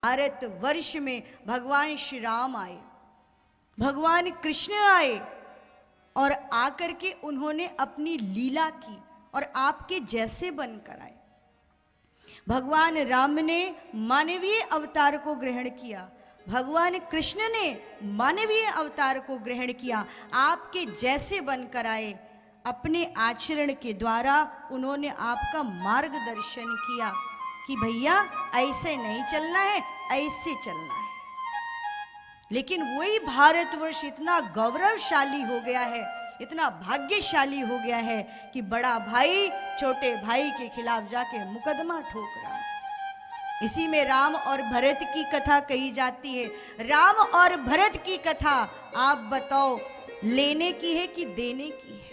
भारत वर्ष में भगवान श्री राम आए, भगवान कृष्ण आए और आकर के उन्होंने अपनी लीला की और आपके जैसे बनकर आए। भगवान राम ने मानवीय अवतार को ग्रहण किया, भगवान कृष्ण ने मानवीय अवतार को ग्रहण किया, आपके जैसे बनकर आए। अपने आचरण के द्वारा उन्होंने आपका मार्गदर्शन किया कि भैया ऐसे नहीं चलना है, ऐसे चलना है। लेकिन वही भारतवर्ष इतना गौरवशाली हो गया है, इतना भाग्यशाली हो गया है कि बड़ा भाई छोटे भाई के खिलाफ जाके मुकदमा ठोक रहा है। इसी में राम और भरत की कथा कही जाती है। राम और भरत की कथा आप बताओ, लेने की है कि देने की है?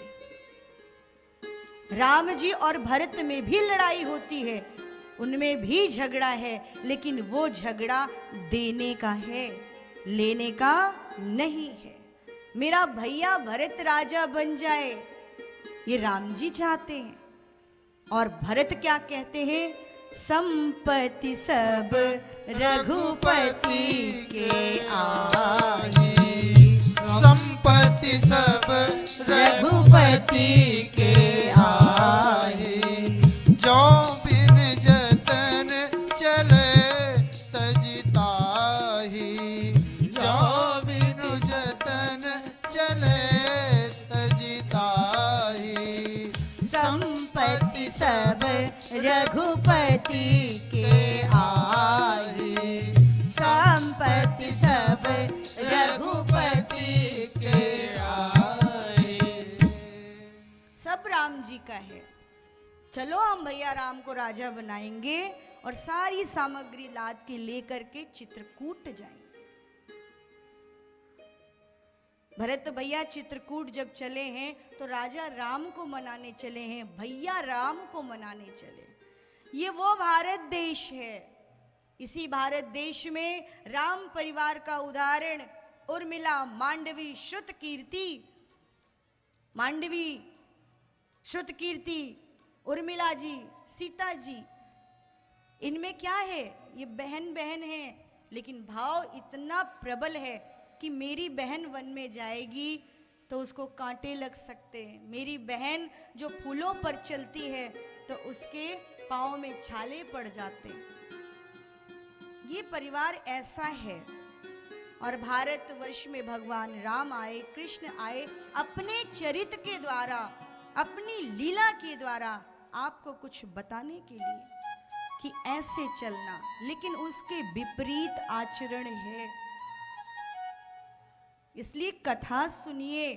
राम जी और भरत में भी लड़ाई होती है, उनमें भी झगड़ा है, लेकिन वो झगड़ा देने का है, लेने का नहीं है। मेरा भैया भरत राजा बन जाए, ये राम जी चाहते हैं। और भरत क्या कहते हैं? संपत्ति सब रघुपति के आई, संपत्ति सब रघुपति के आई। जो बिन जतन चले तजिताही, जो बिन जतन चले तजिताही। संपत्ति सब रघुपति के आई, संपत्ति सब रघुपति के आई। सब राम जी का है। चलो हम भैया राम को राजा बनाएंगे और सारी सामग्री लाद के लेकर के चित्रकूट जाएंगे। भरत भैया चित्रकूट जब चले हैं तो राजा राम को मनाने चले हैं, भैया राम को मनाने चले। ये वो भारत देश है। इसी भारत देश में राम परिवार का उदाहरण उर्मिला, मांडवी, श्रुतकीर्ति, मांडवी, श्रुतकीर्ति, उर्मिला जी, सीता जी, इनमें क्या है? ये बहन बहन है, लेकिन भाव इतना प्रबल है कि मेरी बहन वन में जाएगी तो उसको कांटे लग सकते हैं, मेरी बहन जो फूलों पर चलती है तो उसके पाँव में छाले पड़ जाते हैं। ये परिवार ऐसा है। और भारतवर्ष में भगवान राम आए, कृष्ण आए, अपने चरित्र के द्वारा, अपनी लीला के द्वारा आपको कुछ बताने के लिए कि ऐसे चलना, लेकिन उसके विपरीत आचरण है। इसलिए कथा सुनिए,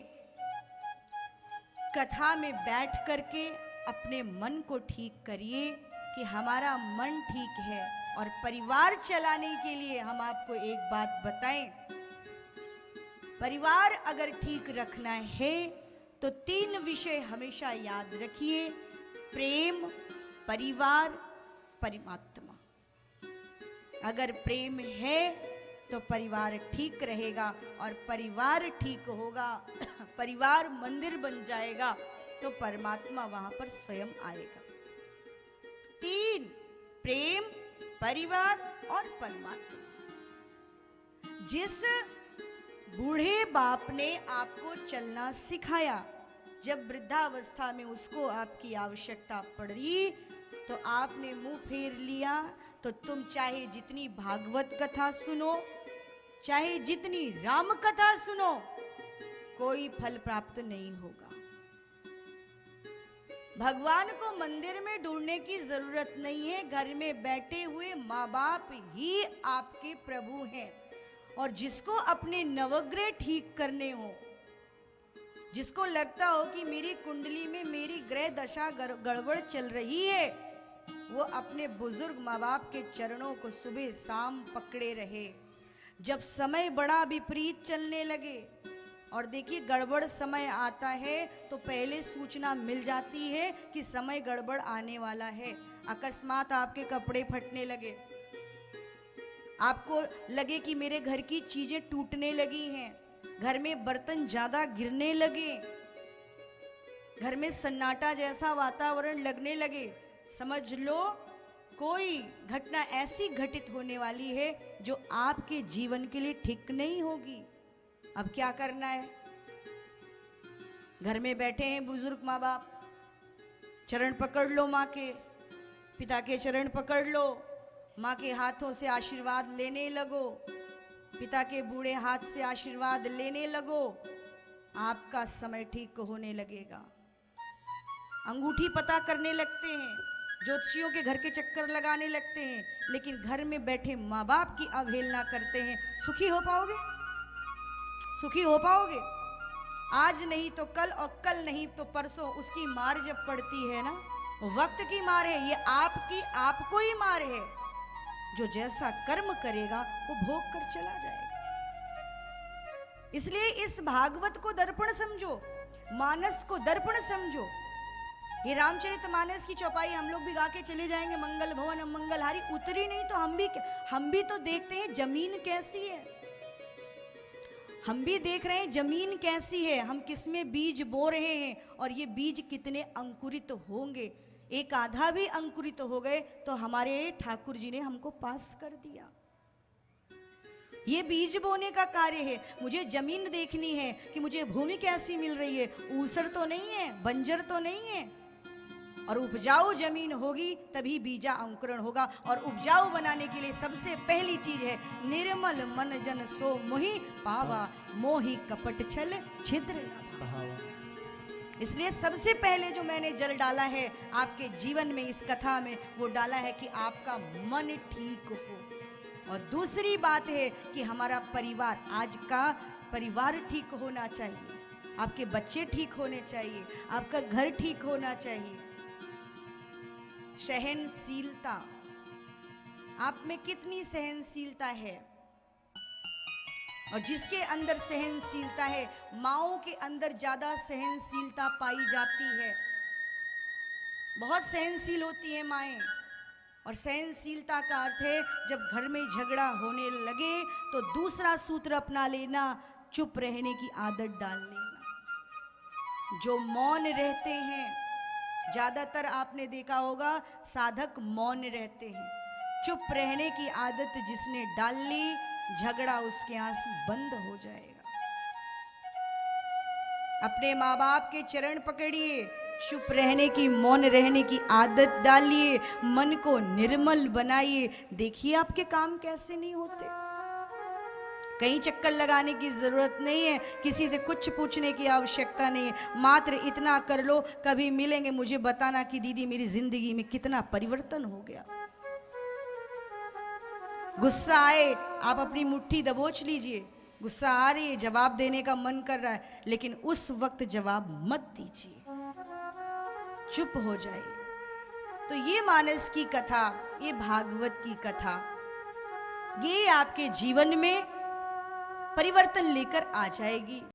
कथा में बैठ करके अपने मन को ठीक करिए कि हमारा मन ठीक है। और परिवार चलाने के लिए हम आपको एक बात बताएं, परिवार अगर ठीक रखना है तो 3 विषय हमेशा याद रखिए: प्रेम, परिवार, परमात्मा। अगर प्रेम है तो परिवार ठीक रहेगा, और परिवार ठीक होगा, परिवार मंदिर बन जाएगा तो परमात्मा वहां पर स्वयं आएगा। 3, प्रेम, परिवार और परमात्मा। जिस बूढ़े बाप ने आपको चलना सिखाया, जब वृद्धावस्था में उसको आपकी आवश्यकता पड़ी तो आपने मुंह फेर लिया, तो तुम चाहे जितनी भागवत कथा सुनो, चाहे जितनी राम कथा सुनो, कोई फल प्राप्त नहीं होगा। भगवान को मंदिर में ढूंढने की जरूरत नहीं है, घर में बैठे हुए माँ बाप ही आपके प्रभु हैं। और जिसको अपने नवग्रह ठीक करने हो, जिसको लगता हो कि मेरी कुंडली में मेरी ग्रह दशा गड़बड़ चल रही है, वो अपने बुजुर्ग माँ बाप के चरणों को सुबह शाम पकड़े रहे। जब समय बड़ा विपरीत चलने लगे, और देखिए गड़बड़ समय आता है तो पहले सूचना मिल जाती है कि समय गड़बड़ आने वाला है। अकस्मात आपके कपड़े फटने लगे, आपको लगे कि मेरे घर की चीजें टूटने लगी हैं, घर में बर्तन ज्यादा गिरने लगे, घर में सन्नाटा जैसा वातावरण लगने लगे, समझ लो कोई घटना ऐसी घटित होने वाली है जो आपके जीवन के लिए ठीक नहीं होगी। अब क्या करना है? घर में बैठे हैं बुजुर्ग माँ बाप, चरण पकड़ लो माँ के, पिता के चरण पकड़ लो, माँ के हाथों से आशीर्वाद लेने लगो, पिता के बूढ़े हाथ से आशीर्वाद लेने लगो, आपका समय ठीक होने लगेगा। अंगूठी पता करने लगते हैं, ज्योतिषियों के घर के चक्कर लगाने लगते हैं, लेकिन घर में बैठे माँ बाप की अवहेलना करते हैं। सुखी हो पाओगे? सुखी हो पाओगे? आज नहीं तो कल, और कल नहीं तो परसों उसकी मार जब पड़ती है ना, वक्त की मार है, ये आपको ही मार है। जो जैसा कर्म करेगा वो भोग कर चला जाएगा। इसलिए इस भागवत को दर्पण समझो, मानस को दर्पण समझो। ये रामचरितमानस की चौपाई हम लोग भी गा के चले जाएंगे, मंगल भवन मंगलहारी, उतरी नहीं तो हम भी तो देखते हैं जमीन कैसी है, हम भी देख रहे हैं जमीन कैसी है, हम किसमें बीज बो रहे हैं और ये बीज कितने अंकुरित होंगे। एक आधा भी अंकुरित हो गए तो हमारे ठाकुर जी ने हमको पास कर दिया। ये बीज बोने का कार्य है। मुझे जमीन देखनी है कि मुझे भूमि कैसी मिल रही है, ऊसर तो नहीं है, बंजर तो नहीं है, और उपजाऊ जमीन होगी तभी बीजा अंकुरण होगा। और उपजाऊ बनाने के लिए सबसे पहली चीज है निर्मल मन जन सो मोहि पावा, मोहि कपट छल छिद्र न भावा। इसलिए सबसे पहले जो मैंने जल डाला है आपके जीवन में, इस कथा में, वो डाला है कि आपका मन ठीक हो। और दूसरी बात है कि हमारा परिवार, आज का परिवार ठीक होना चाहिए, आपके बच्चे ठीक होने चाहिए, आपका घर ठीक होना चाहिए। सहनशीलता, आप में कितनी सहनशीलता है? और जिसके अंदर सहनशीलता है, माओं के अंदर ज्यादा सहनशीलता पाई जाती है। बहुत सहनशील होती है माएं। और सहनशीलता का अर्थ है जब घर में झगड़ा होने लगे तो दूसरा सूत्र अपना लेना, चुप रहने की आदत डाल लेना। जो मौन रहते हैं, ज्यादातर आपने देखा होगा साधक मौन रहते हैं। चुप रहने की आदत जिसने डाल ली, झगड़ा उसके यहाँ से बंद हो जाएगा। अपने माँ बाप के चरण पकड़िए, चुप रहने की, मौन रहने की आदत डालिए, मन को निर्मल बनाइए। देखिए आपके काम कैसे नहीं होते। कहीं चक्कर लगाने की जरूरत नहीं है, किसी से कुछ पूछने की आवश्यकता नहीं है। मात्र इतना कर लो, कभी मिलेंगे मुझे बताना कि दीदी मेरी जिंदगी में कितना परिवर्तन हो गया। गुस्सा आए, आप अपनी मुट्ठी दबोच लीजिए। गुस्सा आ रही है, जवाब देने का मन कर रहा है, लेकिन उस वक्त जवाब मत दीजिए, चुप हो जाइए। तो ये मानस की कथा, ये भागवत की कथा, ये आपके जीवन में परिवर्तन लेकर आ जाएगी।